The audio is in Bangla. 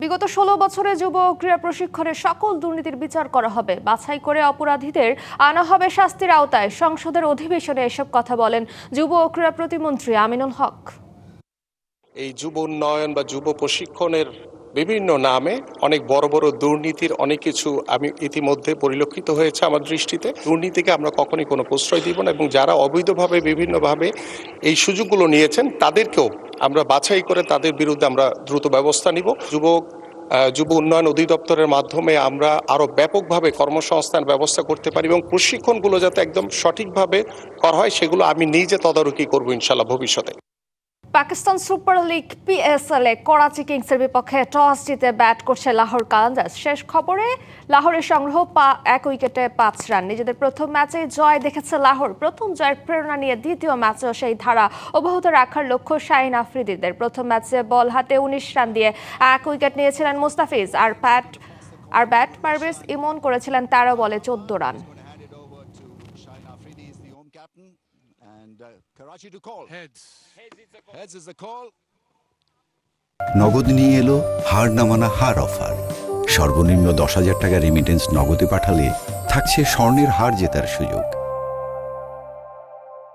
বিগত ১৬ বছরে যুব ক্রীড়া প্রশিক্ষণের সকল দুর্নীতির বিচার করা হবে, বাছাই করে অপরাধীদের আনা হবে শাস্তির আওতায়। সংসদের অধিবেশনে এসব কথা বলেন যুব ও ক্রীড়া প্রতিমন্ত্রী আমিনুল হক। এই যুব উন্নয়ন বা যুব প্রশিক্ষণের বিভিন্ন নামে অনেক বড় বড় দুর্নীতির অনেক কিছু আমি ইতিমধ্যে পরিলক্ষিত হয়েছে আমার দৃষ্টিতে। দুর্নীতিকে আমরা কখনই কোনো প্রশ্রয় দিব না এবং যারা অবৈধভাবে বিভিন্নভাবে এই সুযোগগুলো নিয়েছেন তাদেরকেও আমরা বাছাই করে তাদের বিরুদ্ধে আমরা দ্রুত ব্যবস্থা নিব। যুব উন্নয়ন অধিদপ্তরের মাধ্যমে আমরা আরো ব্যাপকভাবে কর্মসংস্থান ব্যবস্থা করতে পারি এবং প্রশিক্ষণগুলো যাতে একদম সঠিকভাবে করা হয় সেগুলো আমি নিজে তদারকি করবো ইনশাল্লাহ ভবিষ্যতে। পাকিস্তান সুপার লিগ PSL এ করাচি কিংসের বিপক্ষে টস জিতে ব্যাট করছে লাহোর কালান্দার্স। শেষ খবরে লাহোরের সংগ্রহ 1 উইকেটে 5 রান। নিজেদের প্রথম ম্যাচে জয় দেখেছে লাহোর। প্রথম জয়ের প্রেরণা নিয়ে দ্বিতীয় ম্যাচেও সেই ধারা অব্যাহত রাখার লক্ষ্য শাহিন আফ্রিদিদের। প্রথম ম্যাচে বল হাতে 19 রান দিয়ে 1 উইকেট নিয়েছিলেন মুস্তাফিজ, আর ব্যাট পারভেজ ইমন করেছিলেন 13 বলে 14 রান। নগদ নিয়ে এলো হার না মানা হার অফার। সর্বনিম্ন 10,000 টাকা রেমিটেন্স নগদে পাঠালে থাকছে স্বর্ণের হার জেতার সুযোগ।